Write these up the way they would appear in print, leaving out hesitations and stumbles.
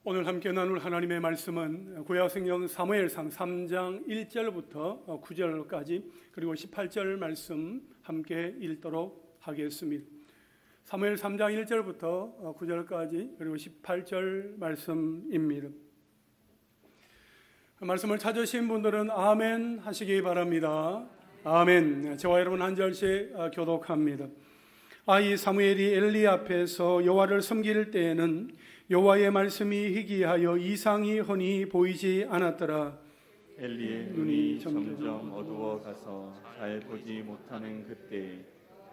오늘 함께 나눌 하나님의 말씀은 구약성경 사무엘상 3장 1절부터 9절까지 그리고 18절 말씀 함께 읽도록 하겠습니다. 사무엘 3장 1절부터 9절까지 그리고 18절 말씀입니다. 말씀을 찾으신 분들은 아멘 하시기 바랍니다. 아멘. 저와 여러분 한 절씩 교독합니다. 아이 사무엘이 엘리 앞에서 여호와를 섬길 때에는 여호와의 말씀이 희귀하여 이상이 흔히 보이지 않았더라. 엘리의 눈이 점점 어두워 가서 잘 보지 못하는 그때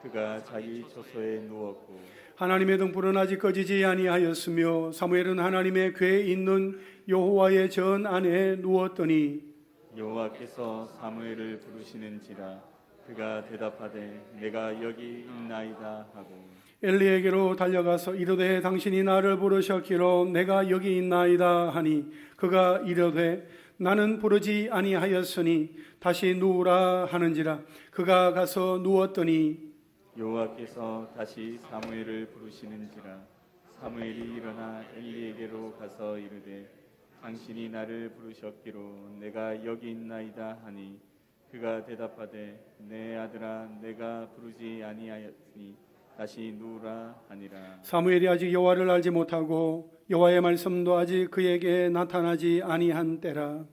그가 자기 처소에 누웠고 하나님의 등불은 아직 꺼지지 아니하였으며 사무엘은 하나님의 궤에 있는 여호와의 전 안에 누웠더니 여호와께서 사무엘을 부르시는지라 그가 대답하되 내가 여기 있나이다 하고 엘리에게로 달려가서 이르되 당신이 나를 부르셨기로 내가 여기 있나이다 하니 그가 이르되 나는 부르지 아니하였으니 다시 누우라 하는지라. 그가 가서 누웠더니 여호와께서 다시 사무엘을 부르시는지라 사무엘이 일어나 엘리에게로 가서 이르되 당신이 나를 부르셨기로 내가 여기 있나이다 하니 그가 대답하되 내 아들아 내가 부르지 아니하였으니 다시 누우라 하니라. 사무엘이 아직 여호와를 알지 못하고 여호와의 말씀도 아직 그에게 나타나지 아니한 때라.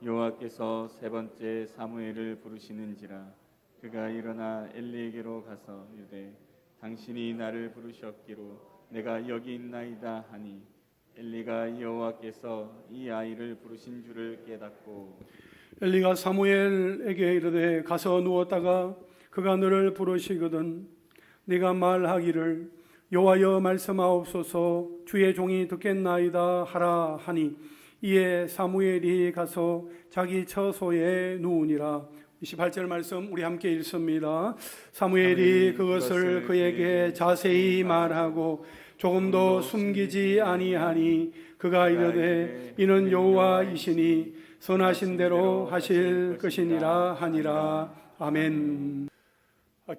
여호와께서 세 번째 사무엘을 부르시는지라 그가 일어나 엘리에게로 가서 이르되 당신이 나를 부르셨기로 내가 여기 있나이다 하니 엘리가 여호와께서 이 아이를 부르신 줄을 깨닫고 엘리가 사무엘에게 이르되 가서 누웠다가 그가 너를 부르시거든 네가 말하기를 여호와여 말씀하옵소서 주의 종이 듣겠나이다 하라 하니 이에 사무엘이 가서 자기 처소에 누우니라. 28절 말씀 우리 함께 읽습니다. 사무엘이 그것을 그에게 자세히 말하고 조금도 숨기지 아니하니 그가 이르되 이는 여호와이시니 선하신 대로 하실 것이니라 하니라. 아멘.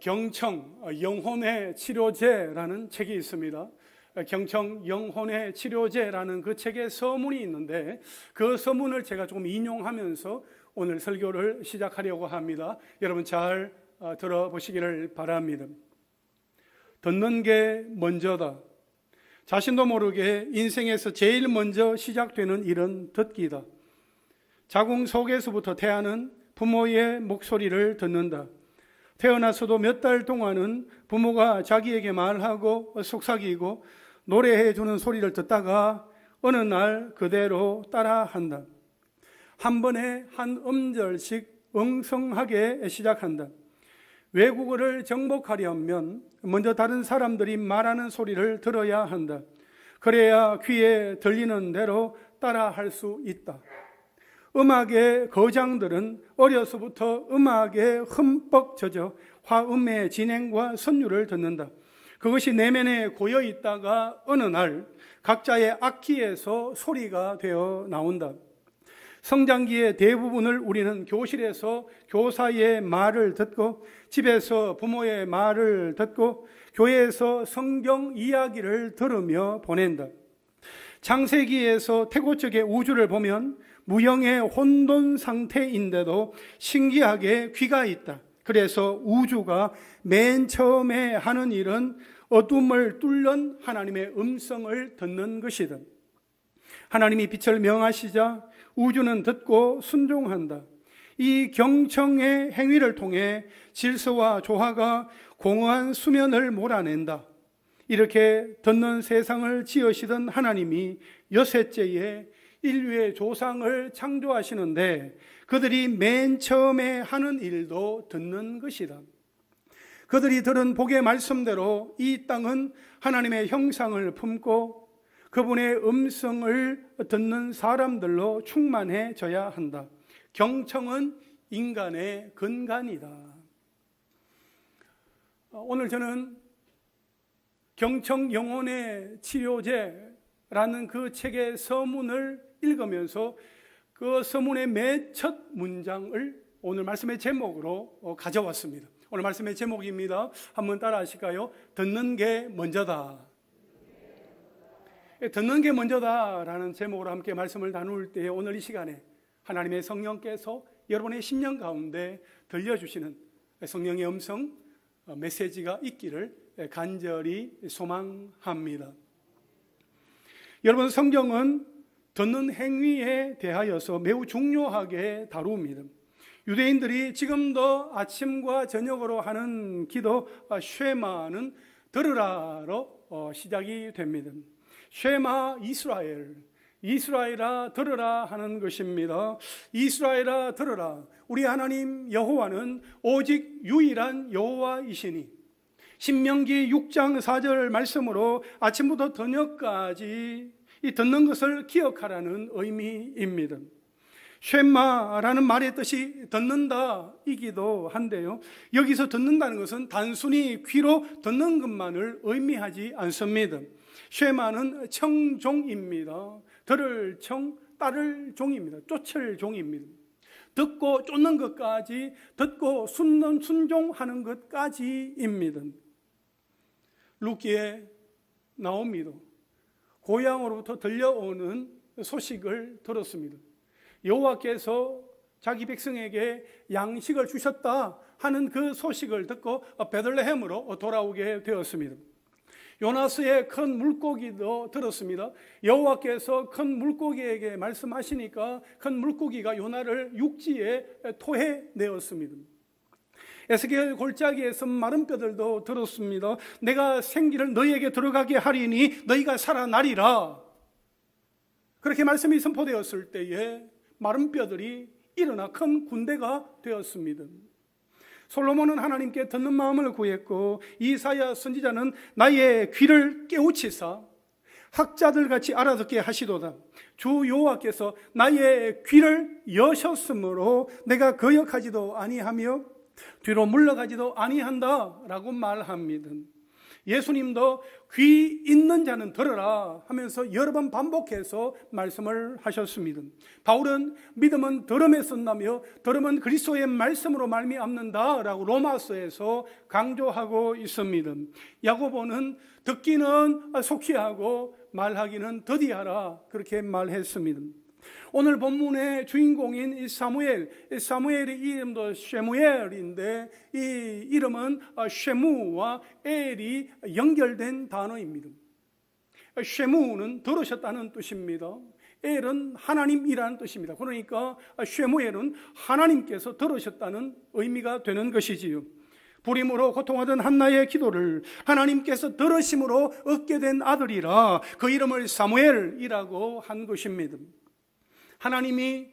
경청 영혼의 치료제라는 책이 있습니다. 경청 영혼의 치료제라는 그 책에 서문이 있는데 그 서문을 제가 조금 인용하면서 오늘 설교를 시작하려고 합니다. 여러분 잘 들어보시기를 바랍니다. 듣는 게 먼저다. 자신도 모르게 인생에서 제일 먼저 시작되는 일은 듣기다. 자궁 속에서부터 태아는 부모의 목소리를 듣는다. 태어나서도 몇 달 동안은 부모가 자기에게 말하고 속삭이고 노래해 주는 소리를 듣다가 어느 날 그대로 따라한다. 한 번에 한 음절씩 엉성하게 시작한다. 외국어를 정복하려면 먼저 다른 사람들이 말하는 소리를 들어야 한다. 그래야 귀에 들리는 대로 따라할 수 있다. 음악의 거장들은 어려서부터 음악에 흠뻑 젖어 화음의 진행과 선율을 듣는다. 그것이 내면에 고여 있다가 어느 날 각자의 악기에서 소리가 되어 나온다. 성장기의 대부분을 우리는 교실에서 교사의 말을 듣고 집에서 부모의 말을 듣고 교회에서 성경 이야기를 들으며 보낸다. 창세기에서 태고 쪽의 우주를 보면 무형의 혼돈 상태인데도 신기하게 귀가 있다. 그래서 우주가 맨 처음에 하는 일은 어둠을 뚫는 하나님의 음성을 듣는 것이다. 하나님이 빛을 명하시자 우주는 듣고 순종한다. 이 경청의 행위를 통해 질서와 조화가 공허한 수면을 몰아낸다. 이렇게 듣는 세상을 지으시던 하나님이 여섯째에 인류의 조상을 창조하시는데 그들이 맨 처음에 하는 일도 듣는 것이다. 그들이 들은 복의 말씀대로 이 땅은 하나님의 형상을 품고 그분의 음성을 듣는 사람들로 충만해져야 한다. 경청은 인간의 근간이다. 오늘 저는 경청 영혼의 치료제라는 그 책의 서문을 읽으면서 그 서문의 맨 첫 문장을 오늘 말씀의 제목으로 가져왔습니다. 오늘 말씀의 제목입니다. 한번 따라 하실까요? 듣는 게 먼저다. 듣는 게 먼저다라는 제목으로 함께 말씀을 나눌 때 오늘 이 시간에 하나님의 성령께서 여러분의 심령 가운데 들려주시는 성령의 음성 메시지가 있기를 간절히 소망합니다. 여러분, 성경은 듣는 행위에 대하여서 매우 중요하게 다룹니다. 유대인들이 지금도 아침과 저녁으로 하는 기도 쉐마는 들으라로 시작이 됩니다. 쉐마 이스라엘, 이스라엘아 들으라 하는 것입니다. 이스라엘아 들으라, 우리 하나님 여호와는 오직 유일한 여호와이시니. 신명기 6장 4절 말씀으로 아침부터 저녁까지 이 듣는 것을 기억하라는 의미입니다. 쉐마라는 말의 뜻이 듣는다이기도 한데요, 여기서 듣는다는 것은 단순히 귀로 듣는 것만을 의미하지 않습니다. 쉐마는 청종입니다. 들을 청, 따를 종입니다. 쫓을 종입니다. 듣고 쫓는 것까지, 듣고 순종하는 것까지입니다. 룻기에 나옵니다. 고향으로부터 들려오는 소식을 들었습니다. 여호와께서 자기 백성에게 양식을 주셨다 하는 그 소식을 듣고 베들레헴으로 돌아오게 되었습니다. 요나스의 큰 물고기도 들었습니다. 여호와께서 큰 물고기에게 말씀하시니까 큰 물고기가 요나를 육지에 토해내었습니다. 에스겔 골짜기에서 마른 뼈들도 들었습니다. 내가 생기를 너희에게 들어가게 하리니 너희가 살아나리라. 그렇게 말씀이 선포되었을 때에 마른 뼈들이 일어나 큰 군대가 되었습니다. 솔로몬은 하나님께 듣는 마음을 구했고, 이사야 선지자는 나의 귀를 깨우치사 학자들같이 알아듣게 하시도다. 주 여호와께서 나의 귀를 여셨으므로 내가 거역하지도 아니하며 뒤로 물러가지도 아니한다 라고 말합니다. 예수님도 귀 있는 자는 들으라 하면서 여러 번 반복해서 말씀을 하셨습니다. 바울은 믿음은 들음에서 나며 들음은 그리스도의 말씀으로 말미암는다 라고 로마서에서 강조하고 있습니다. 야고보는 듣기는 속히 하고 말하기는 더디하라 그렇게 말했습니다. 오늘 본문의 주인공인 이 사무엘의 이름도 쉐무엘인데, 이 이름은 쉐무와 엘이 연결된 단어입니다. 쉐무는 들으셨다는 뜻입니다. 엘은 하나님이라는 뜻입니다. 그러니까 쉐무엘은 하나님께서 들으셨다는 의미가 되는 것이지요. 불임으로 고통하던 한나의 기도를 하나님께서 들으심으로 얻게 된 아들이라 그 이름을 사무엘이라고 한 것입니다. 하나님이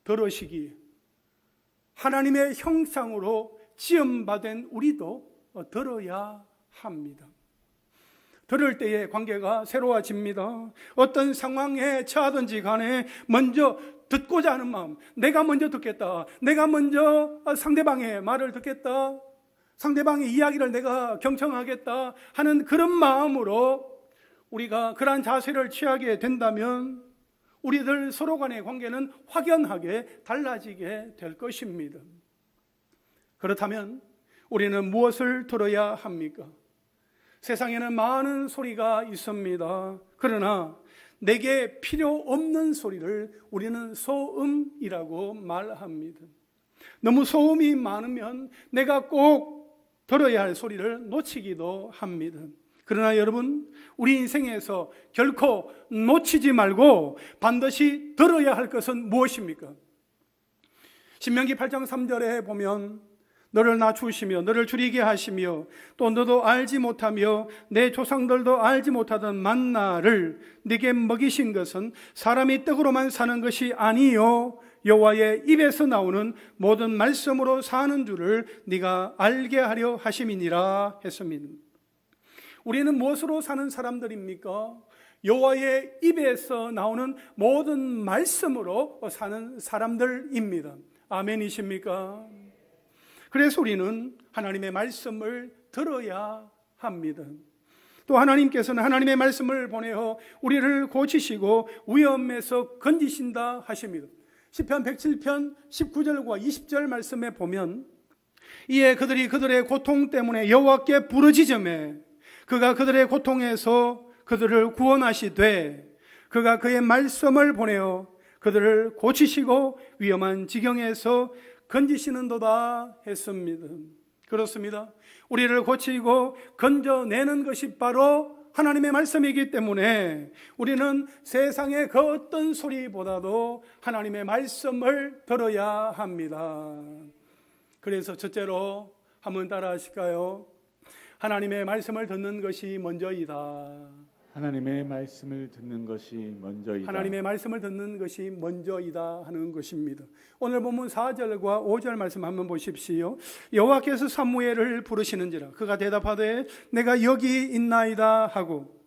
들으시기에 하나님의 형상으로 지음받은 우리도 들어야 합니다. 들을 때의 관계가 새로워집니다. 어떤 상황에 처하든지 간에 먼저 듣고자 하는 마음, 내가 먼저 듣겠다, 내가 먼저 상대방의 말을 듣겠다, 상대방의 이야기를 내가 경청하겠다 하는 그런 마음으로 우리가 그러한 자세를 취하게 된다면 우리들 서로 간의 관계는 확연하게 달라지게 될 것입니다. 그렇다면 우리는 무엇을 들어야 합니까? 세상에는 많은 소리가 있습니다. 그러나 내게 필요 없는 소리를 우리는 소음이라고 말합니다. 너무 소음이 많으면 내가 꼭 들어야 할 소리를 놓치기도 합니다. 그러나 여러분, 우리 인생에서 결코 놓치지 말고 반드시 들어야 할 것은 무엇입니까? 신명기 8장 3절에 보면 너를 낮추시며 너를 줄이게 하시며 또 너도 알지 못하며 내 조상들도 알지 못하던 만나를 네게 먹이신 것은 사람이 떡으로만 사는 것이 아니요 여호와의 입에서 나오는 모든 말씀으로 사는 줄을 네가 알게 하려 하심이니라 했습니다. 우리는 무엇으로 사는 사람들입니까? 여호와의 입에서 나오는 모든 말씀으로 사는 사람들입니다. 아멘이십니까? 그래서 우리는 하나님의 말씀을 들어야 합니다. 또 하나님께서는 하나님의 말씀을 보내어 우리를 고치시고 위험에서 건지신다 하십니다. 시편 107편 19절과 20절 말씀에 보면 이에 그들이 그들의 고통 때문에 여호와께 부르짖으매 그가 그들의 고통에서 그들을 구원하시되 그가 그의 말씀을 보내어 그들을 고치시고 위험한 지경에서 건지시는도다 했습니다. 그렇습니다. 우리를 고치고 건져내는 것이 바로 하나님의 말씀이기 때문에 우리는 세상의 그 어떤 소리보다도 하나님의 말씀을 들어야 합니다. 그래서 첫째로 한번 따라 하실까요? 하나님의 말씀을 듣는 것이 먼저이다. 하나님의 말씀을 듣는 것이 먼저이다. 하나님의 말씀을 듣는 것이 먼저이다 하는 것입니다. 오늘 본문 4절과 5절 말씀 한번 보십시오. 여호와께서 사무엘을 부르시는지라 그가 대답하되 내가 여기 있나이다 하고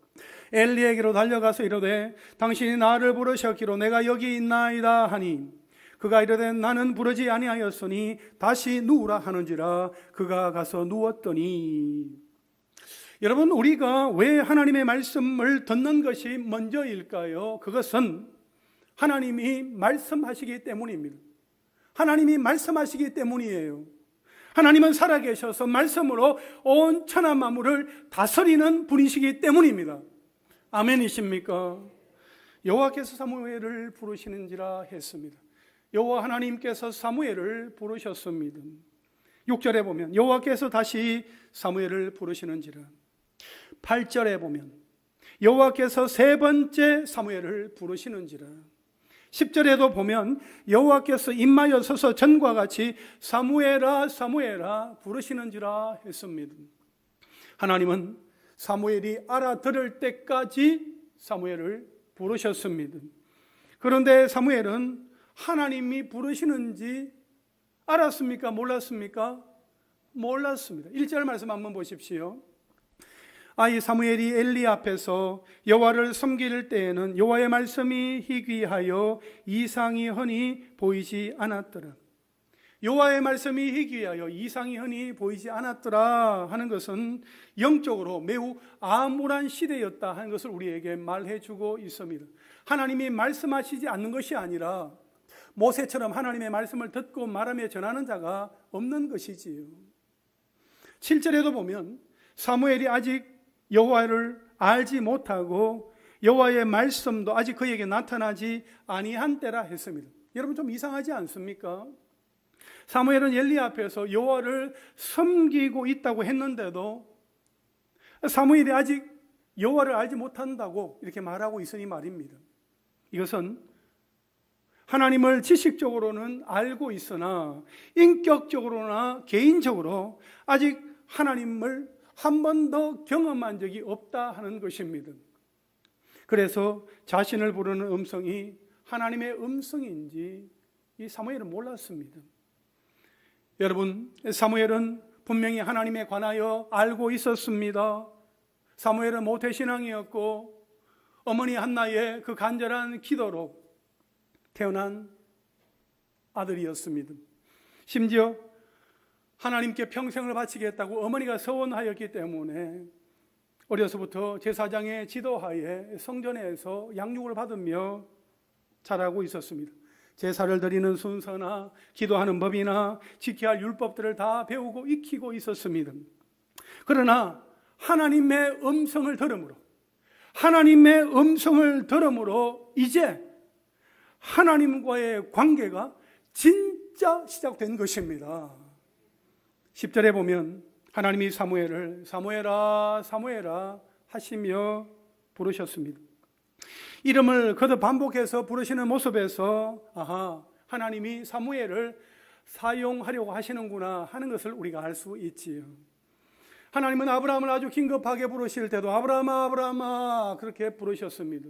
엘리에게로 달려가서 이르되 당신이 나를 부르셨기로 내가 여기 있나이다 하니 그가 이르되 나는 부르지 아니하였으니 다시 누우라 하는지라 그가 가서 누웠더니. 여러분, 우리가 왜 하나님의 말씀을 듣는 것이 먼저일까요? 그것은 하나님이 말씀하시기 때문입니다. 하나님이 말씀하시기 때문이에요. 하나님은 살아계셔서 말씀으로 온 천하 만물을 다스리는 분이시기 때문입니다. 아멘이십니까? 여호와께서 사무엘을 부르시는지라 했습니다. 여호와 하나님께서 사무엘을 부르셨습니다. 6절에 보면 여호와께서 다시 사무엘을 부르시는지라. 8절에 보면 여호와께서 세 번째 사무엘을 부르시는지라. 10절에도 보면 여호와께서 임하여 서서 전과 같이 사무엘아 사무엘아 부르시는지라 했습니다. 하나님은 사무엘이 알아들을 때까지 사무엘을 부르셨습니다. 그런데 사무엘은 하나님이 부르시는지 알았습니까? 몰랐습니까? 몰랐습니다. 1절 말씀 한번 보십시오. 이 사무엘이 엘리 앞에서 여호와를 섬길 때에는 여호와의 말씀이 희귀하여 이상이 흔히 보이지 않았더라. 여호와의 말씀이 희귀하여 이상이 흔히 보이지 않았더라 하는 것은 영적으로 매우 암울한 시대였다 하는 것을 우리에게 말해주고 있습니다. 하나님이 말씀하시지 않는 것이 아니라 모세처럼 하나님의 말씀을 듣고 말하며 전하는 자가 없는 것이지요. 7절에도 보면 사무엘이 아직 여호와를 알지 못하고 여호와의 말씀도 아직 그에게 나타나지 아니한 때라 했습니다. 여러분, 좀 이상하지 않습니까? 사무엘은 엘리 앞에서 여호와를 섬기고 있다고 했는데도 사무엘이 아직 여호와를 알지 못한다고 이렇게 말하고 있으니 말입니다. 이것은 하나님을 지식적으로는 알고 있으나 인격적으로나 개인적으로 아직 하나님을 한 번도 경험한 적이 없다 하는 것입니다. 그래서 자신을 부르는 음성이 하나님의 음성인지 이 사무엘은 몰랐습니다. 여러분, 사무엘은 분명히 하나님에 관하여 알고 있었습니다. 사무엘은 모태신앙이었고 어머니 한나의 그 간절한 기도로 태어난 아들이었습니다. 심지어 하나님께 평생을 바치겠다고 어머니가 서원하였기 때문에 어려서부터 제사장의 지도하에 성전에서 양육을 받으며 자라고 있었습니다. 제사를 드리는 순서나 기도하는 법이나 지켜야 할 율법들을 다 배우고 익히고 있었습니다. 그러나 하나님의 음성을 들음으로 이제 하나님과의 관계가 진짜 시작된 것입니다. 10절에 보면 하나님이 사무엘을 사무엘아 사무엘아 하시며 부르셨습니다. 이름을 거듭 반복해서 부르시는 모습에서 하나님이 사무엘을 사용하려고 하시는구나 하는 것을 우리가 알 수 있지요. 하나님은 아브라함을 아주 긴급하게 부르실 때도 아브라함아 아브라함아 그렇게 부르셨습니다.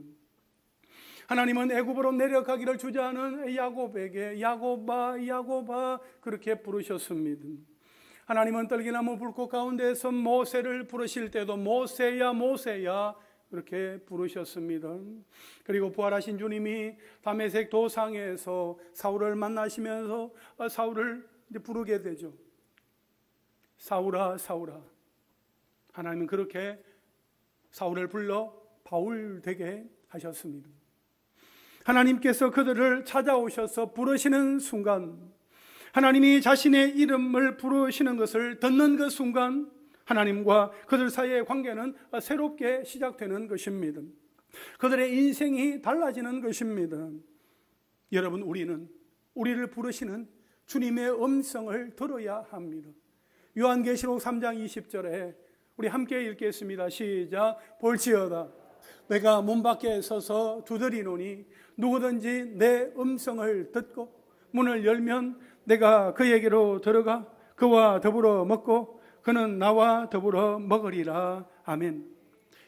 하나님은 애굽으로 내려가기를 주저하는 야곱에게 야곱아 야곱아 그렇게 부르셨습니다. 하나님은 떨기나무 불꽃 가운데에서 모세를 부르실 때도 모세야 모세야 그렇게 부르셨습니다. 그리고 부활하신 주님이 다메섹 도상에서 사울을 만나시면서 사울을 부르게 되죠. 사울아 사울아. 하나님은 그렇게 사울을 불러 바울 되게 하셨습니다. 하나님께서 그들을 찾아오셔서 부르시는 순간, 하나님이 자신의 이름을 부르시는 것을 듣는 그 순간 하나님과 그들 사이의 관계는 새롭게 시작되는 것입니다. 그들의 인생이 달라지는 것입니다. 여러분, 우리를 부르시는 주님의 음성을 들어야 합니다. 요한계시록 3장 20절에 우리 함께 읽겠습니다. 시작. 볼지어다 내가 문 밖에 서서 두드리노니 누구든지 내 음성을 듣고 문을 열면 내가 그에게로 들어가 그와 더불어 먹고 그는 나와 더불어 먹으리라. 아멘.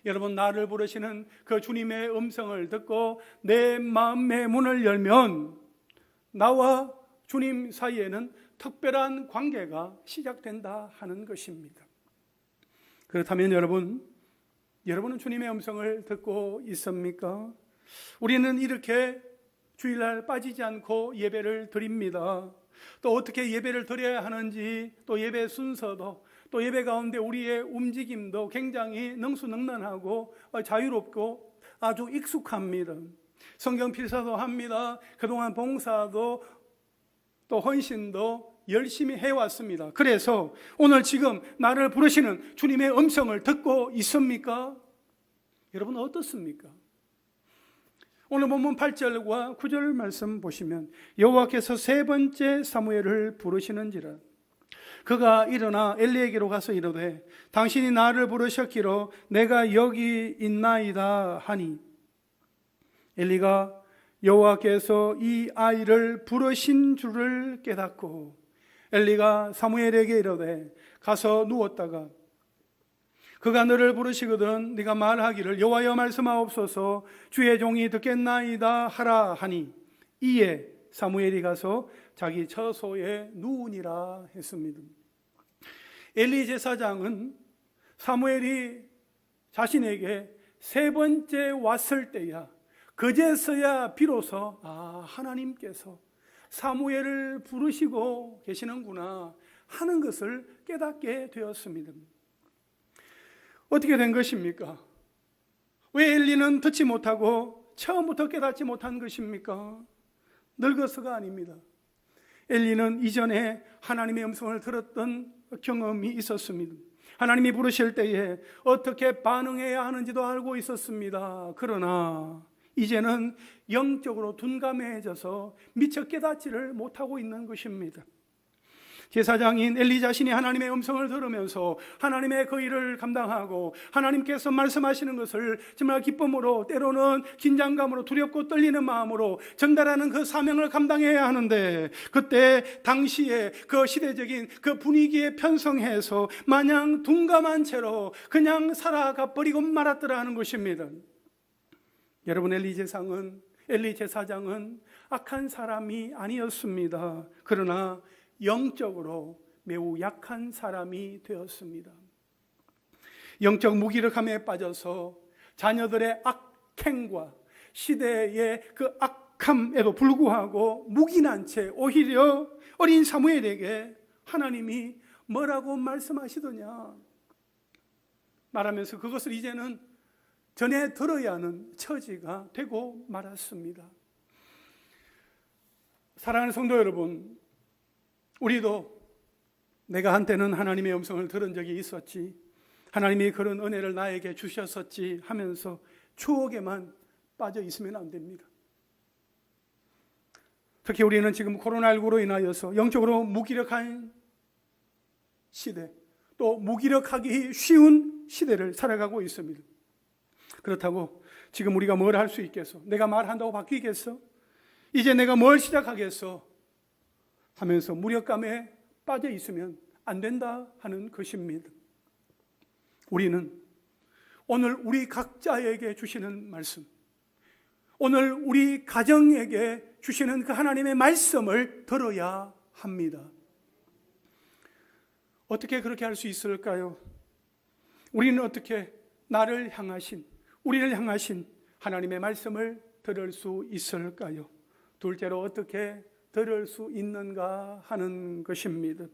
여러분, 나를 부르시는 그 주님의 음성을 듣고 내 마음의 문을 열면 나와 주님 사이에는 특별한 관계가 시작된다 하는 것입니다. 그렇다면 여러분은 주님의 음성을 듣고 있습니까? 우리는 이렇게 주일날 빠지지 않고 예배를 드립니다. 또 어떻게 예배를 드려야 하는지, 또 예배 순서도, 또 예배 가운데 우리의 움직임도 굉장히 능수능란하고 자유롭고 아주 익숙합니다. 성경 필사도 합니다. 그동안 봉사도 또 헌신도 열심히 해왔습니다. 그래서 오늘 지금 나를 부르시는 주님의 음성을 듣고 있습니까? 여러분 어떻습니까? 오늘 본문 8절과 9절 말씀 보시면 여호와께서 세 번째 사무엘을 부르시는지라 그가 일어나 엘리에게로 가서 이르되 당신이 나를 부르셨기로 내가 여기 있나이다 하니 엘리가 여호와께서 이 아이를 부르신 줄을 깨닫고 엘리가 사무엘에게 이르되 가서 누웠다가 그가 너를 부르시거든 네가 말하기를 여호와여 말씀하옵소서 주의 종이 듣겠나이다 하라 하니 이에 사무엘이 가서 자기 처소에 누우니라 했습니다. 엘리 제사장은 사무엘이 자신에게 세 번째 왔을 때야 그제서야 비로소 하나님께서 사무엘을 부르시고 계시는구나 하는 것을 깨닫게 되었습니다. 어떻게 된 것입니까? 왜 엘리는 듣지 못하고 처음부터 깨닫지 못한 것입니까? 늙어서가 아닙니다. 엘리는 이전에 하나님의 음성을 들었던 경험이 있었습니다. 하나님이 부르실 때에 어떻게 반응해야 하는지도 알고 있었습니다. 그러나 이제는 영적으로 둔감해져서 미처 깨닫지를 못하고 있는 것입니다. 제사장인 엘리 자신이 하나님의 음성을 들으면서 하나님의 그 일을 감당하고 하나님께서 말씀하시는 것을 정말 기쁨으로 때로는 긴장감으로 두렵고 떨리는 마음으로 전달하는 그 사명을 감당해야 하는데 그때 당시에 그 시대적인 그 분위기에 편성해서 마냥 둔감한 채로 그냥 살아가 버리고 말았더라 하는 것입니다. 여러분, 엘리 제사장은 악한 사람이 아니었습니다. 그러나 영적으로 매우 약한 사람이 되었습니다. 영적 무기력함에 빠져서 자녀들의 악행과 시대의 그 악함에도 불구하고 묵인한 채 오히려 어린 사무엘에게 하나님이 뭐라고 말씀하시더냐 말하면서 그것을 이제는 전해 들어야 하는 처지가 되고 말았습니다. 사랑하는 성도 여러분, 우리도 내가 한때는 하나님의 음성을 들은 적이 있었지, 하나님이 그런 은혜를 나에게 주셨었지 하면서 추억에만 빠져 있으면 안 됩니다. 특히 우리는 지금 코로나19로 인하여서 영적으로 무기력한 시대, 또 무기력하기 쉬운 시대를 살아가고 있습니다. 그렇다고 지금 우리가 뭘 할 수 있겠어? 내가 말한다고 바뀌겠어? 이제 내가 뭘 시작하겠어? 하면서 무력감에 빠져 있으면 안 된다 하는 것입니다. 우리는 오늘 우리 각자에게 주시는 말씀, 오늘 우리 가정에게 주시는 그 하나님의 말씀을 들어야 합니다. 어떻게 그렇게 할 수 있을까요? 우리는 어떻게 우리를 향하신 하나님의 말씀을 들을 수 있을까요? 둘째로 어떻게 들을 수 있는가 하는 것입니다.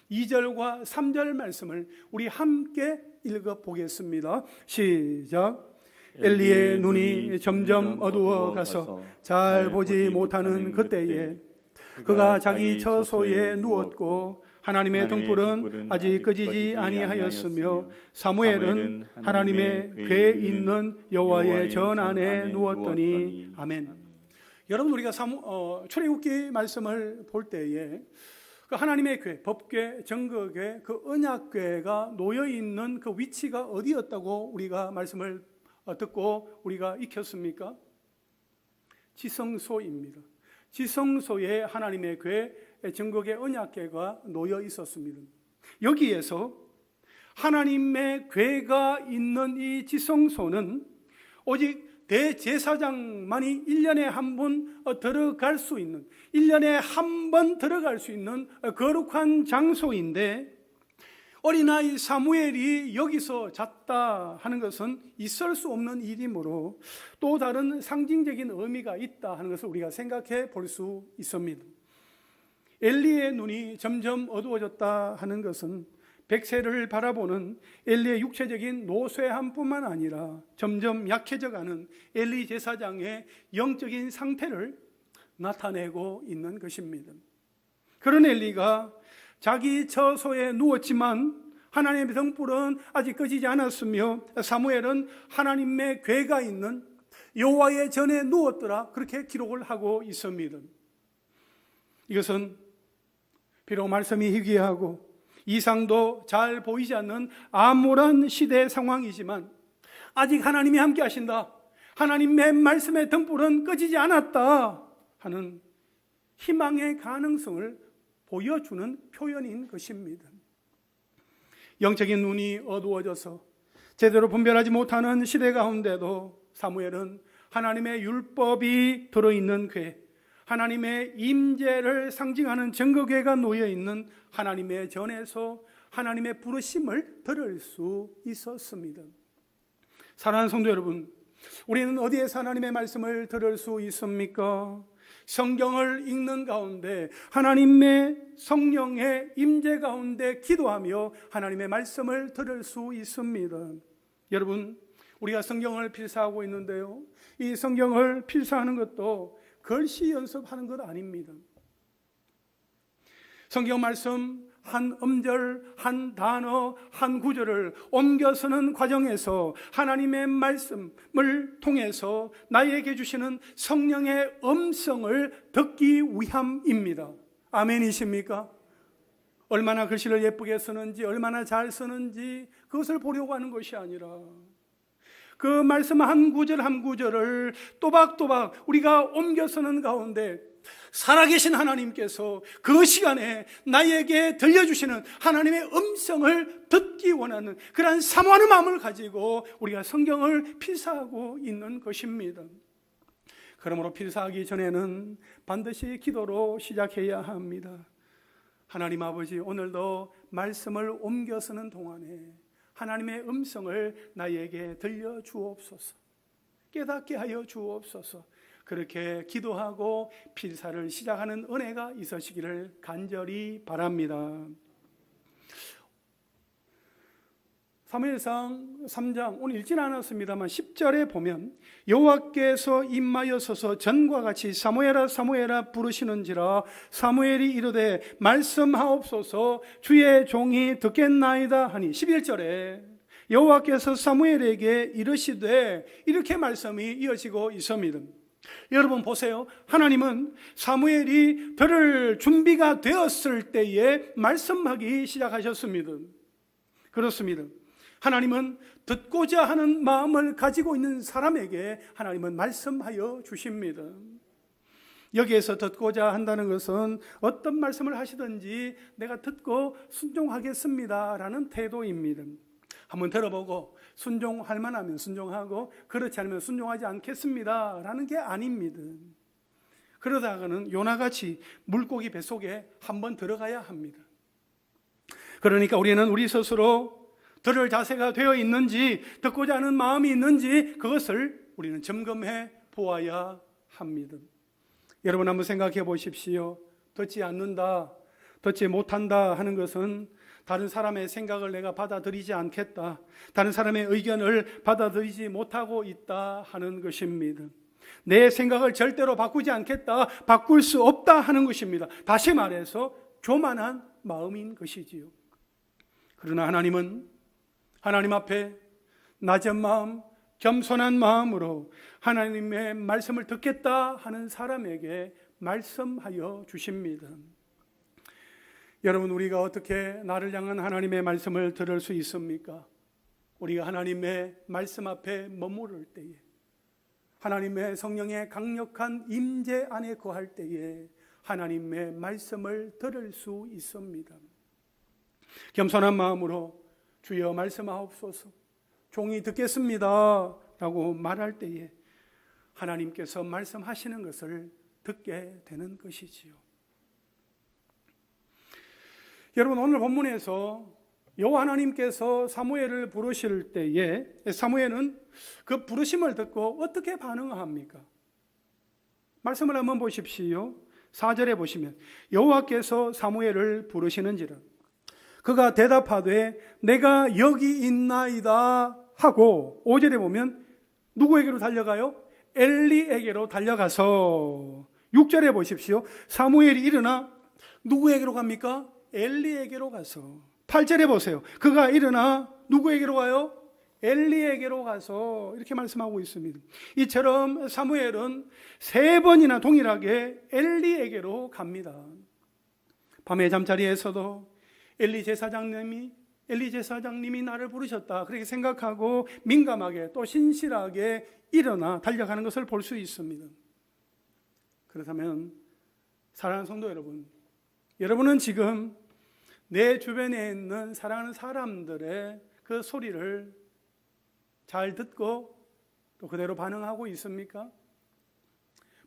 2절과 3절 말씀을 우리 함께 읽어보겠습니다. 시작. 엘리의 눈이 점점 어두워 가서 잘 보지 못하는 그때에 그가 자기 처소에 누웠고 하나님의 등불은 아직 꺼지지 아니하였으며 사무엘은 하나님의 궤에 있는 여호와의 전 안에 누웠더니. 아멘. 여러분, 우리가 출애굽기 말씀을 볼 때에 그 하나님의 궤, 법궤, 정거궤, 그 언약궤가 놓여 있는 그 위치가 어디였다고 우리가 말씀을 듣고 우리가 익혔습니까? 지성소입니다. 지성소에 하나님의 궤, 정거궤, 언약궤가 놓여 있었습니다. 여기에서 하나님의 궤가 있는 이 지성소는 오직 대제사장만이 1년에 한 번 들어갈 수 있는, 1년에 한 번 들어갈 수 있는 거룩한 장소인데, 어린아이 사무엘이 여기서 잤다 하는 것은 있을 수 없는 일이므로 또 다른 상징적인 의미가 있다 하는 것을 우리가 생각해 볼 수 있습니다. 엘리의 눈이 점점 어두워졌다 하는 것은 백세를 바라보는 엘리의 육체적인 노쇠함뿐만 아니라 점점 약해져가는 엘리 제사장의 영적인 상태를 나타내고 있는 것입니다. 그런 엘리가 자기 처소에 누웠지만 하나님의 등불은 아직 꺼지지 않았으며 사무엘은 하나님의 궤가 있는 여호와의 전에 누웠더라, 그렇게 기록을 하고 있습니다. 이것은 비록 말씀이 희귀하고 이상도 잘 보이지 않는 암울한 시대 상황이지만 아직 하나님이 함께 하신다, 하나님의 말씀의 등불은 꺼지지 않았다 하는 희망의 가능성을 보여주는 표현인 것입니다. 영적인 눈이 어두워져서 제대로 분별하지 못하는 시대 가운데도 사무엘은 하나님의 율법이 들어있는 궤, 하나님의 임재를 상징하는 증거궤가 놓여있는 하나님의 전에서 하나님의 부르심을 들을 수 있었습니다. 사랑하는 성도 여러분, 우리는 어디에서 하나님의 말씀을 들을 수 있습니까? 성경을 읽는 가운데 하나님의 성령의 임재 가운데 기도하며 하나님의 말씀을 들을 수 있습니다. 여러분, 우리가 성경을 필사하고 있는데요, 이 성경을 필사하는 것도 글씨 연습하는 것 아닙니다. 성경 말씀 한 음절, 한 단어, 한 구절을 옮겨 쓰는 과정에서 하나님의 말씀을 통해서 나에게 주시는 성령의 음성을 듣기 위함입니다. 아멘이십니까? 얼마나 글씨를 예쁘게 쓰는지, 얼마나 잘 쓰는지 그것을 보려고 하는 것이 아니라 그 말씀 한 구절 한 구절을 또박또박 우리가 옮겨 쓰는 가운데 살아계신 하나님께서 그 시간에 나에게 들려주시는 하나님의 음성을 듣기 원하는 그러한 사모하는 마음을 가지고 우리가 성경을 필사하고 있는 것입니다. 그러므로 필사하기 전에는 반드시 기도로 시작해야 합니다. 하나님 아버지, 오늘도 말씀을 옮겨 쓰는 동안에 하나님의 음성을 나에게 들려주옵소서, 깨닫게 하여 주옵소서. 그렇게 기도하고 필사를 시작하는 은혜가 있으시기를 간절히 바랍니다. 사무엘상 3장, 오늘 읽진 않았습니다만 10절에 보면 여호와께서 임하여서서 전과 같이 사무엘아 사무엘아 부르시는지라 사무엘이 이르되 말씀하옵소서 주의 종이 듣겠나이다 하니 11절에 여호와께서 사무엘에게 이르시되, 이렇게 말씀이 이어지고 있습니다. 여러분 보세요. 하나님은 사무엘이 들을 준비가 되었을 때에 말씀하기 시작하셨습니다. 그렇습니다. 하나님은 듣고자 하는 마음을 가지고 있는 사람에게 하나님은 말씀하여 주십니다. 여기에서 듣고자 한다는 것은 어떤 말씀을 하시든지 내가 듣고 순종하겠습니다 라는 태도입니다. 한번 들어보고 순종할 만하면 순종하고 그렇지 않으면 순종하지 않겠습니다 라는 게 아닙니다. 그러다가는 요나같이 물고기 뱃속에 한번 들어가야 합니다. 그러니까 우리는 우리 스스로 들을 자세가 되어 있는지, 듣고자 하는 마음이 있는지 그것을 우리는 점검해 보아야 합니다. 여러분 한번 생각해 보십시오. 듣지 않는다, 듣지 못한다 하는 것은 다른 사람의 생각을 내가 받아들이지 않겠다, 다른 사람의 의견을 받아들이지 못하고 있다 하는 것입니다. 내 생각을 절대로 바꾸지 않겠다, 바꿀 수 없다 하는 것입니다. 다시 말해서 교만한 마음인 것이지요. 그러나 하나님은 하나님 앞에 낮은 마음, 겸손한 마음으로 하나님의 말씀을 듣겠다 하는 사람에게 말씀하여 주십니다. 여러분, 우리가 어떻게 나를 향한 하나님의 말씀을 들을 수 있습니까? 우리가 하나님의 말씀 앞에 머무를 때에, 하나님의 성령의 강력한 임재 안에 거할 때에 하나님의 말씀을 들을 수 있습니다. 겸손한 마음으로 주여 말씀하옵소서, 종이 듣겠습니다 라고 말할 때에 하나님께서 말씀하시는 것을 듣게 되는 것이지요. 여러분, 오늘 본문에서 여호와 하나님께서 사무엘을 부르실 때에 사무엘은 그 부르심을 듣고 어떻게 반응합니까? 말씀을 한번 보십시오. 4절에 보시면 여호와께서 사무엘을 부르시는지라 그가 대답하되 내가 여기 있나이다 하고, 5절에 보면 누구에게로 달려가요? 엘리에게로 달려가서, 6절에 보십시오. 사무엘이 일어나 누구에게로 갑니까? 엘리에게로 가서, 8절에 보세요. 그가 일어나 누구에게로 가요? 엘리에게로 가서, 이렇게 말씀하고 있습니다. 이처럼 사무엘은 3번이나 동일하게 엘리에게로 갑니다. 밤의 잠자리에서도 엘리 제사장님이 나를 부르셨다, 그렇게 생각하고 민감하게 또 신실하게 일어나 달려가는 것을 볼 수 있습니다. 그렇다면 사랑하는 성도 여러분, 여러분은 지금 내 주변에 있는 사랑하는 사람들의 그 소리를 잘 듣고 또 그대로 반응하고 있습니까?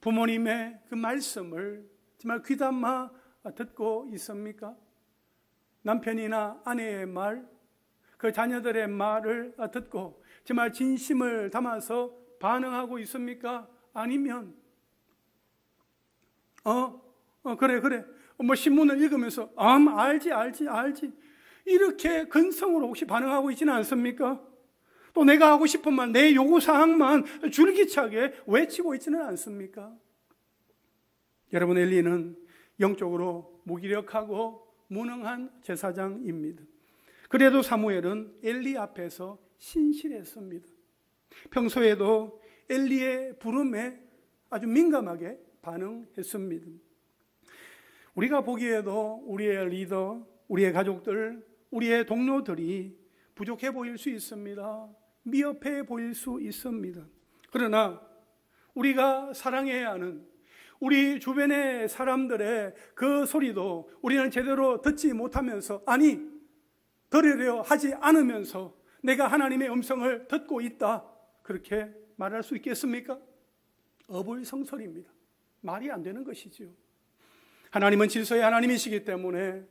부모님의 그 말씀을 정말 귀담아 듣고 있습니까? 남편이나 아내의 말, 그 자녀들의 말을 듣고 정말 진심을 담아서 반응하고 있습니까? 아니면 그래 뭐 신문을 읽으면서 알지 이렇게 근성으로 혹시 반응하고 있지는 않습니까? 또 내가 하고 싶은 말, 내 요구사항만 줄기차게 외치고 있지는 않습니까? 여러분, 엘리는 영적으로 무기력하고 무능한 제사장입니다. 그래도 사무엘은 엘리 앞에서 신실했습니다. 평소에도 엘리의 부름에 아주 민감하게 반응했습니다. 우리가 보기에도 우리의 리더, 우리의 가족들, 우리의 동료들이 부족해 보일 수 있습니다. 미흡해 보일 수 있습니다. 그러나 우리가 사랑해야 하는 우리 주변의 사람들의 그 소리도 우리는 제대로 듣지 못하면서, 들으려 하지 않으면서 내가 하나님의 음성을 듣고 있다, 그렇게 말할 수 있겠습니까? 어불성설입니다. 말이 안 되는 것이죠. 하나님은 질서의 하나님이시기 때문에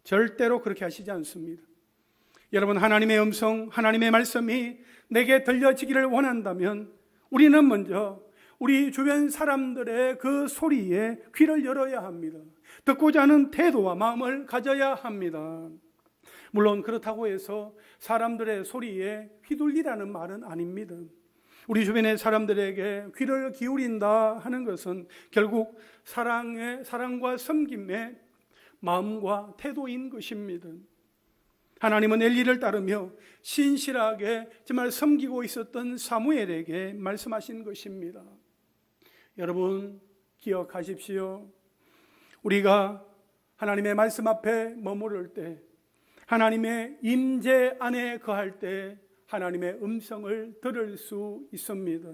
절대로 그렇게 하시지 않습니다. 여러분, 하나님의 음성, 하나님의 말씀이 내게 들려지기를 원한다면 우리는 먼저 우리 주변 사람들의 그 소리에 귀를 열어야 합니다. 듣고자 하는 태도와 마음을 가져야 합니다. 물론 그렇다고 해서 사람들의 소리에 휘둘리라는 말은 아닙니다. 우리 주변의 사람들에게 귀를 기울인다 하는 것은 결국 사랑과 섬김의 마음과 태도인 것입니다. 하나님은 엘리를 따르며 신실하게 정말 섬기고 있었던 사무엘에게 말씀하신 것입니다. 여러분, 기억하십시오. 우리가 하나님의 말씀 앞에 머무를 때, 하나님의 임재 안에 거할 때 하나님의 음성을 들을 수 있습니다.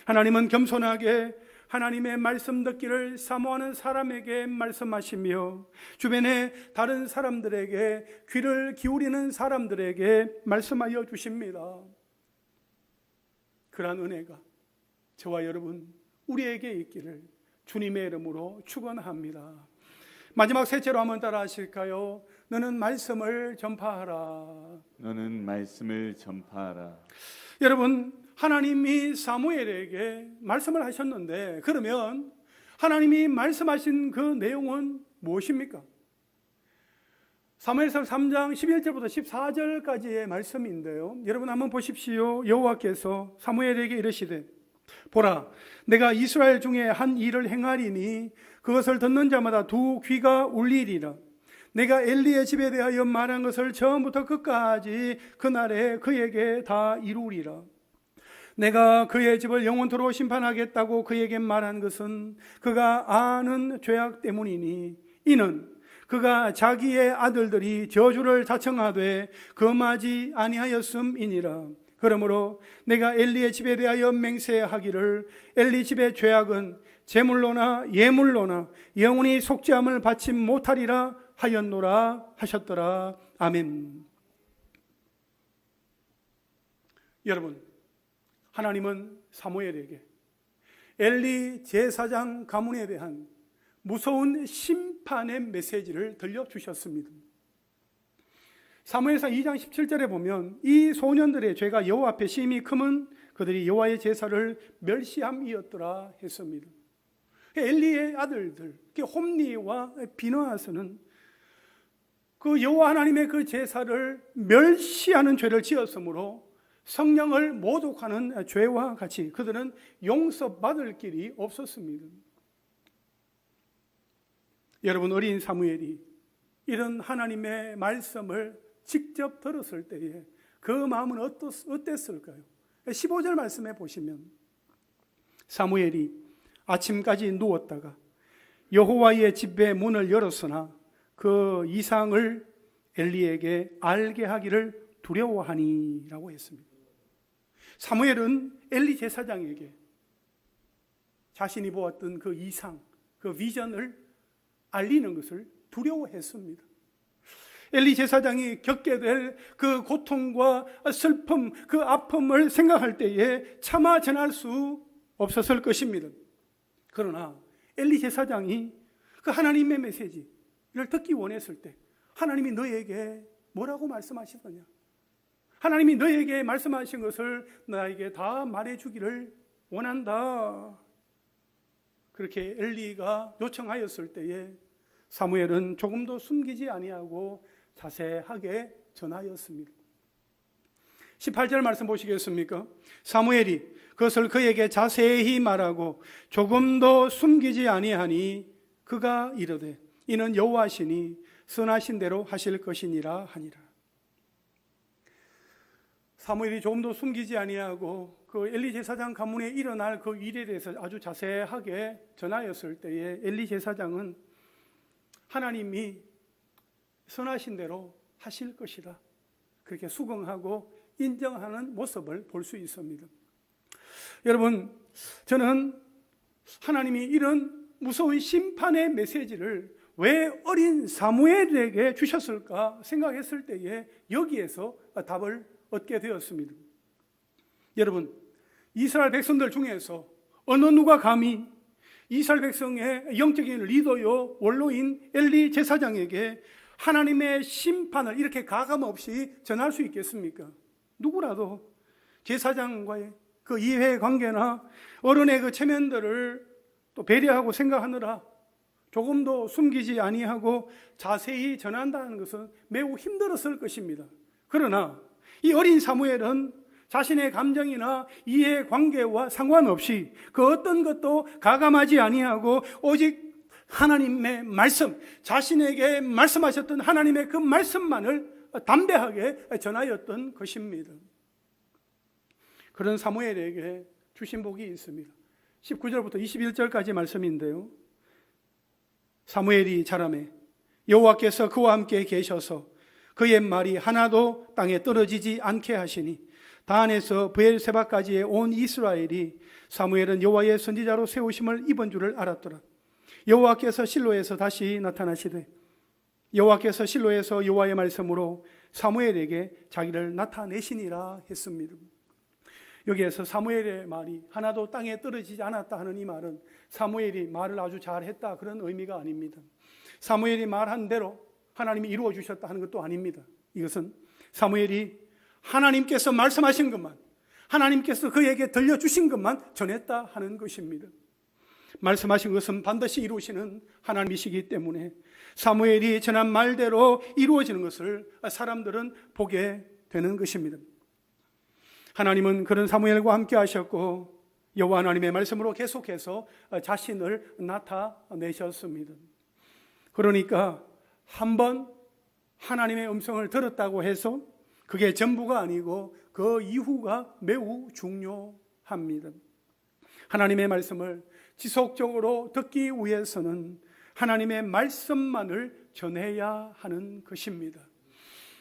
하나님은 겸손하게 하나님의 말씀 듣기를 사모하는 사람에게 말씀하시며 주변의 다른 사람들에게 귀를 기울이는 사람들에게 말씀하여 주십니다. 그러한 은혜가 저와 여러분 우리에게 있기를 주님의 이름으로 축원합니다. 마지막 셋째로 한번 따라 하실까요? 너는 말씀을 전파하라. 너는 말씀을 전파하라. 여러분, 하나님이 사무엘에게 말씀을 하셨는데, 그러면 하나님이 말씀하신 그 내용은 무엇입니까? 사무엘상 3장 11절부터 14절까지의 말씀인데요, 여러분 한번 보십시오. 여호와께서 사무엘에게 이르시되 보라, 내가 이스라엘 중에 한 일을 행하리니 그것을 듣는 자마다 두 귀가 울리리라. 내가 엘리의 집에 대하여 말한 것을 처음부터 끝까지 그날에 그에게 다 이루리라. 내가 그의 집을 영원토록 심판하겠다고 그에게 말한 것은 그가 아는 죄악 때문이니 이는 그가 자기의 아들들이 저주를 자청하되 금하지 아니하였음이니라. 그러므로 내가 엘리의 집에 대하여 맹세하기를 엘리 집의 죄악은 제물로나 예물로나 영원히 속죄함을 받지 못하리라 하였노라 하셨더라. 아멘. 여러분, 하나님은 사무엘에게 엘리 제사장 가문에 대한 무서운 심판의 메시지를 들려주셨습니다. 사무엘상 2장 17절에 보면 이 소년들의 죄가 여호와 앞에 심히 크면 그들이 여호와의 제사를 멸시함이었더라 했습니다. 엘리의 아들들 홈리와 비느하스는 그 여호와 하나님의 그 제사를 멸시하는 죄를 지었으므로 성령을 모독하는 죄와 같이 그들은 용서받을 길이 없었습니다. 여러분, 어린 사무엘이 이런 하나님의 말씀을 직접 들었을 때에 그 마음은 어땠을까요? 15절 말씀해 보시면 사무엘이 아침까지 누웠다가 여호와의 집의 문을 열었으나 그 이상을 엘리에게 알게 하기를 두려워하니 라고 했습니다. 사무엘은 엘리 제사장에게 자신이 보았던 그 이상, 그 비전을 알리는 것을 두려워했습니다. 엘리 제사장이 겪게 될 그 고통과 슬픔, 그 아픔을 생각할 때에 차마 전할 수 없었을 것입니다. 그러나 엘리 제사장이 그 하나님의 메시지를 듣기 원했을 때 하나님이 너에게 뭐라고 말씀하시더냐? 하나님이 너에게 말씀하신 것을 나에게 다 말해주기를 원한다. 그렇게 엘리가 요청하였을 때에 사무엘은 조금도 숨기지 아니하고 자세하게 전하였습니다. 18절 말씀 보시겠습니까? 사무엘이 그것을 그에게 자세히 말하고 조금도 숨기지 아니하니 그가 이르되 이는 여호와시니 선하신 대로 하실 것이니라 하니라. 사무엘이 조금도 숨기지 아니하고 그 엘리 제사장 가문에 일어날 그 일에 대해서 아주 자세하게 전하였을 때에 엘리 제사장은 하나님이 선하신 대로 하실 것이다, 그렇게 수긍하고 인정하는 모습을 볼 수 있습니다. 여러분, 저는 하나님이 이런 무서운 심판의 메시지를 왜 어린 사무엘에게 주셨을까 생각했을 때에 여기에서 답을 얻게 되었습니다. 여러분, 이스라엘 백성들 중에서 어느 누가 감히 이스라엘 백성의 영적인 리더요 원로인 엘리 제사장에게 하나님의 심판을 이렇게 가감없이 전할 수 있겠습니까? 누구라도 제사장과의 그 이해 관계나 어른의 그 체면들을 또 배려하고 생각하느라 조금도 숨기지 아니하고 자세히 전한다는 것은 매우 힘들었을 것입니다. 그러나 이 어린 사무엘은 자신의 감정이나 이해관계와 상관없이 그 어떤 것도 가감하지 아니하고 오직 하나님의 말씀, 자신에게 말씀하셨던 하나님의 그 말씀만을 담대하게 전하였던 것입니다. 그런 사무엘에게 주신 복이 있습니다. 19절부터 21절까지 말씀인데요, 사무엘이 자라매 여호와께서 그와 함께 계셔서 그의 말이 하나도 땅에 떨어지지 않게 하시니 단에서 브엘세바까지의 온 이스라엘이 사무엘은 여호와의 선지자로 세우심을 입은 줄을 알았더라. 여호와께서 실로에서 다시 나타나시되 여호와께서 실로에서 여호와의 말씀으로 사무엘에게 자기를 나타내시니라 했습니다. 여기에서 사무엘의 말이 하나도 땅에 떨어지지 않았다 하는 이 말은 사무엘이 말을 아주 잘했다 그런 의미가 아닙니다. 사무엘이 말한 대로 하나님이 이루어 주셨다 하는 것도 아닙니다. 이것은 사무엘이 하나님께서 말씀하신 것만, 하나님께서 그에게 들려주신 것만 전했다 하는 것입니다. 말씀하신 것은 반드시 이루시는 하나님이시기 때문에 사무엘이 전한 말대로 이루어지는 것을 사람들은 보게 되는 것입니다. 하나님은 그런 사무엘과 함께 하셨고 여호와 하나님의 말씀으로 계속해서 자신을 나타내셨습니다. 그러니까 한번 하나님의 음성을 들었다고 해서 그게 전부가 아니고 그 이후가 매우 중요합니다. 하나님의 말씀을 지속적으로 듣기 위해서는 하나님의 말씀만을 전해야 하는 것입니다.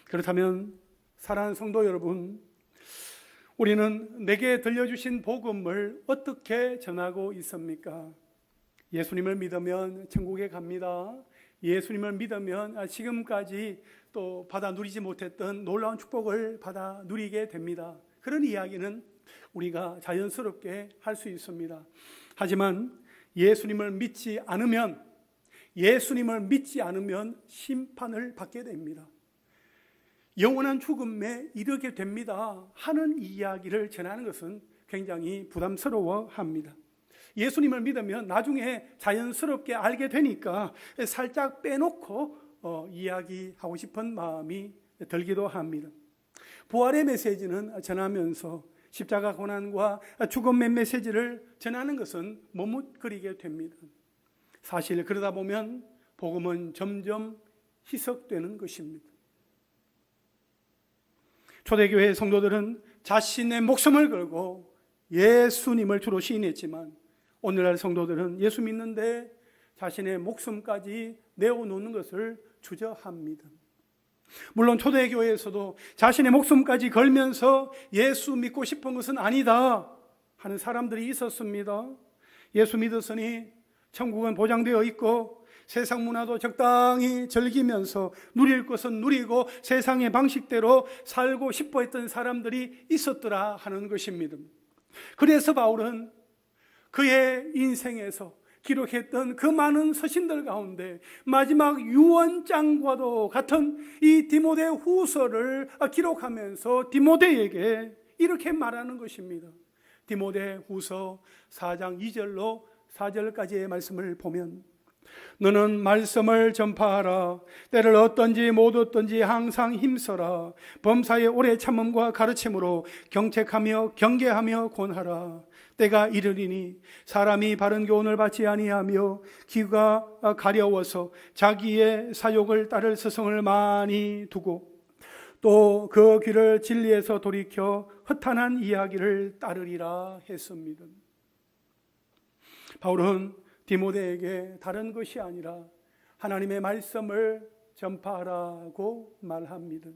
그렇다면 사랑하는 성도 여러분, 우리는 내게 들려주신 복음을 어떻게 전하고 있습니까? 예수님을 믿으면 천국에 갑니다. 예수님을 믿으면 지금까지 또 받아 누리지 못했던 놀라운 축복을 받아 누리게 됩니다. 그런 이야기는 우리가 자연스럽게 할 수 있습니다. 하지만 예수님을 믿지 않으면 심판을 받게 됩니다. 영원한 죽음에 이르게 됩니다 하는 이야기를 전하는 것은 굉장히 부담스러워합니다. 예수님을 믿으면 나중에 자연스럽게 알게 되니까 살짝 빼놓고 이야기하고 싶은 마음이 들기도 합니다. 부활의 메시지는 전하면서 십자가 고난과 죽음의 메시지를 전하는 것은 머뭇거리게 됩니다. 사실 그러다 보면 복음은 점점 희석되는 것입니다. 초대교회 성도들은 자신의 목숨을 걸고 예수님을 주로 시인했지만 오늘날 성도들은 예수 믿는데 자신의 목숨까지 내어놓는 것을 주저합니다. 물론 초대교회에서도 자신의 목숨까지 걸면서 예수 믿고 싶은 것은 아니다 하는 사람들이 있었습니다. 예수 믿었으니 천국은 보장되어 있고 세상 문화도 적당히 즐기면서 누릴 것은 누리고 세상의 방식대로 살고 싶어 했던 사람들이 있었더라 하는 것입니다. 그래서 바울은 그의 인생에서 기록했던 그 많은 서신들 가운데 마지막 유언장과도 같은 이 디모데 후서를 기록하면서 디모데에게 이렇게 말하는 것입니다. 디모데 후서 4장 2절로 4절까지의 말씀을 보면 너는 말씀을 전파하라. 때를 얻든지 못 얻든지 항상 힘써라. 범사의 오래 참음과 가르침으로 경책하며 경계하며 권하라. 때가 이르리니 사람이 바른 교훈을 받지 아니하며 귀가 가려워서 자기의 사욕을 따를 스승을 많이 두고 또 그 귀를 진리에서 돌이켜 허탄한 이야기를 따르리라 했습니다. 바울은 디모데에게 다른 것이 아니라 하나님의 말씀을 전파하라고 말합니다.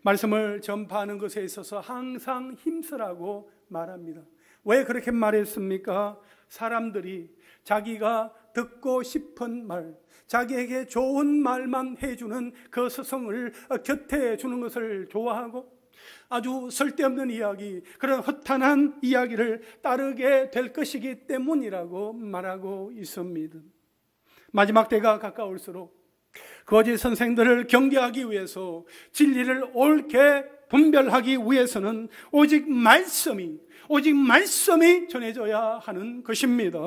말씀을 전파하는 것에 있어서 항상 힘쓰라고 말합니다. 왜 그렇게 말했습니까? 사람들이 자기가 듣고 싶은 말, 자기에게 좋은 말만 해주는 그 스승을 곁에 주는 것을 좋아하고 아주 쓸데없는 이야기, 그런 허탄한 이야기를 따르게 될 것이기 때문이라고 말하고 있습니다. 마지막 때가 가까울수록 거짓 선생들을 경계하기 위해서 진리를 옳게 분별하기 위해서는 오직 말씀이 전해져야 하는 것입니다.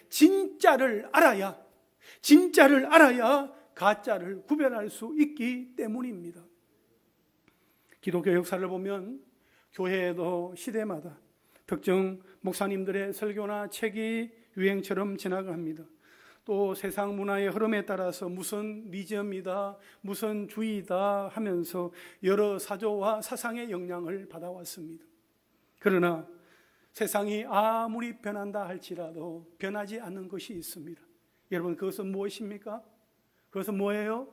진짜를 알아야 가짜를 구별할 수 있기 때문입니다. 기독교 역사를 보면 교회에도 시대마다 특정 목사님들의 설교나 책이 유행처럼 지나갑니다. 또 세상 문화의 흐름에 따라서 무슨 미점이다, 무슨 주의다 하면서 여러 사조와 사상의 영향을 받아왔습니다. 그러나 세상이 아무리 변한다 할지라도 변하지 않는 것이 있습니다. 여러분, 그것은 무엇입니까? 그것은 뭐예요?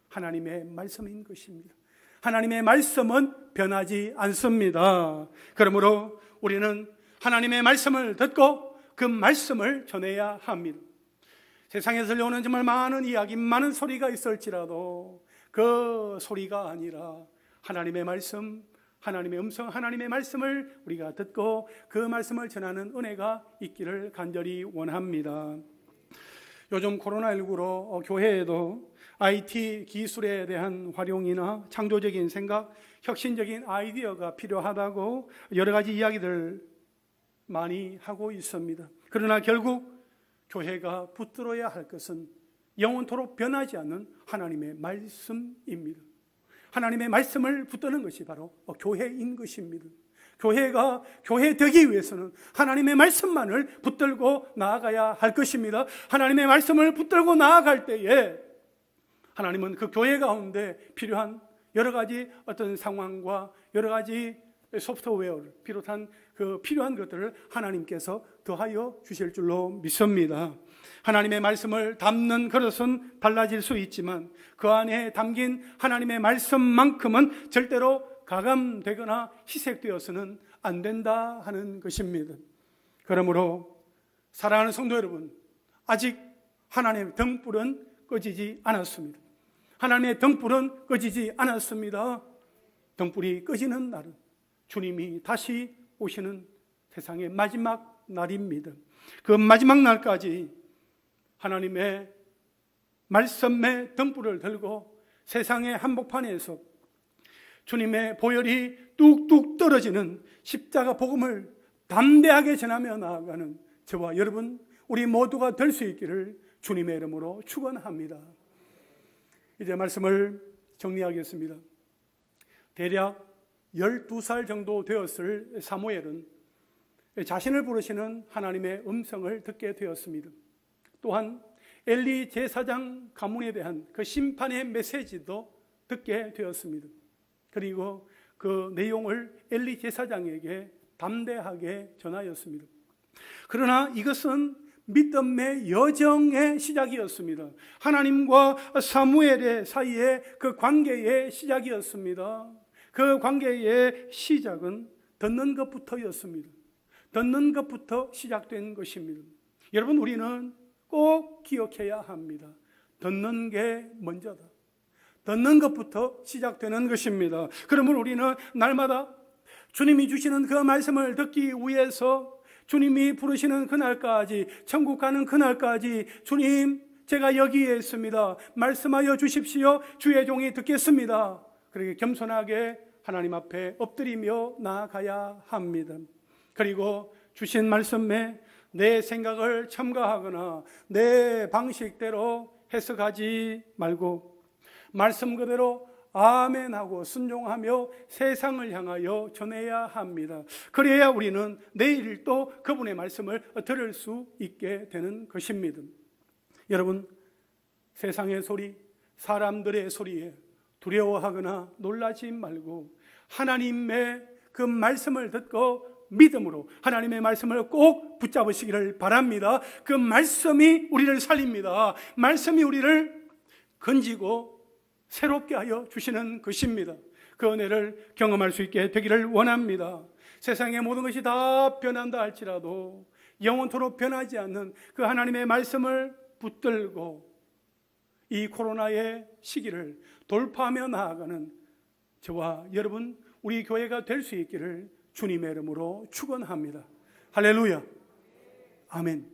하나님의 말씀인 것입니다. 하나님의 말씀은 변하지 않습니다. 그러므로 우리는 하나님의 말씀을 듣고 그 말씀을 전해야 합니다. 세상에서 들려오는 정말 많은 이야기, 많은 소리가 있을지라도 그 소리가 아니라 하나님의 말씀, 하나님의 음성, 하나님의 말씀을 우리가 듣고 그 말씀을 전하는 은혜가 있기를 간절히 원합니다. 요즘 코로나19로 교회에도 IT 기술에 대한 활용이나 창조적인 생각, 혁신적인 아이디어가 필요하다고 여러 가지 이야기들 많이 하고 있습니다. 그러나 결국 교회가 붙들어야 할 것은 영원토록 변하지 않는 하나님의 말씀입니다. 하나님의 말씀을 붙드는 것이 바로 교회인 것입니다. 교회가 교회 되기 위해서는 하나님의 말씀만을 붙들고 나아가야 할 것입니다. 하나님의 말씀을 붙들고 나아갈 때에 하나님은 그 교회 가운데 필요한 여러 가지 어떤 상황과 여러 가지 소프트웨어를 비롯한 그 필요한 것들을 하나님께서 더하여 주실 줄로 믿습니다. 하나님의 말씀을 담는 그릇은 달라질 수 있지만 그 안에 담긴 하나님의 말씀만큼은 절대로 가감되거나 희색되어서는 안 된다 하는 것입니다. 그러므로 사랑하는 성도 여러분, 아직 하나님의 등불은 꺼지지 않았습니다. 하나님의 등불은 꺼지지 않았습니다. 등불이 꺼지는 날은 주님이 다시 오시는 세상의 마지막 날입니다. 그 마지막 날까지 하나님의 말씀의 등불을 들고 세상의 한복판에서 주님의 보혈이 뚝뚝 떨어지는 십자가 복음을 담대하게 전하며 나아가는 저와 여러분, 우리 모두가 될 수 있기를 주님의 이름으로 축원합니다. 이제 말씀을 정리하겠습니다. 대략 12살 정도 되었을 사무엘은 자신을 부르시는 하나님의 음성을 듣게 되었습니다. 또한 엘리 제사장 가문에 대한 그 심판의 메시지도 듣게 되었습니다. 그리고 그 내용을 엘리 제사장에게 담대하게 전하였습니다. 그러나 이것은 믿음의 여정의 시작이었습니다. 하나님과 사무엘의 사이의 그 관계의 시작이었습니다. 그 관계의 시작은 듣는 것부터였습니다. 듣는 것부터 시작된 것입니다. 여러분, 우리는 꼭 기억해야 합니다. 듣는 게 먼저다. 듣는 것부터 시작되는 것입니다. 그러면 우리는 날마다 주님이 주시는 그 말씀을 듣기 위해서 주님이 부르시는 그날까지, 천국 가는 그날까지 주님, 제가 여기에 있습니다. 말씀하여 주십시오. 주의 종이 듣겠습니다. 그렇게 겸손하게 하나님 앞에 엎드리며 나아가야 합니다. 그리고 주신 말씀에 내 생각을 첨가하거나 내 방식대로 해석하지 말고 말씀 그대로 아멘하고 순종하며 세상을 향하여 전해야 합니다. 그래야 우리는 내일 또 그분의 말씀을 들을 수 있게 되는 것입니다. 여러분, 세상의 소리, 사람들의 소리에 두려워하거나 놀라지 말고 하나님의 그 말씀을 듣고 믿음으로 하나님의 말씀을 꼭 붙잡으시기를 바랍니다. 그 말씀이 우리를 살립니다. 말씀이 우리를 건지고 새롭게 하여 주시는 것입니다. 그 은혜를 경험할 수 있게 되기를 원합니다. 세상의 모든 것이 다 변한다 할지라도 영원토록 변하지 않는 그 하나님의 말씀을 붙들고 이 코로나의 시기를 돌파하며 나아가는 저와 여러분, 우리 교회가 될 수 있기를 주님의 이름으로 축원합니다. 할렐루야. 아멘.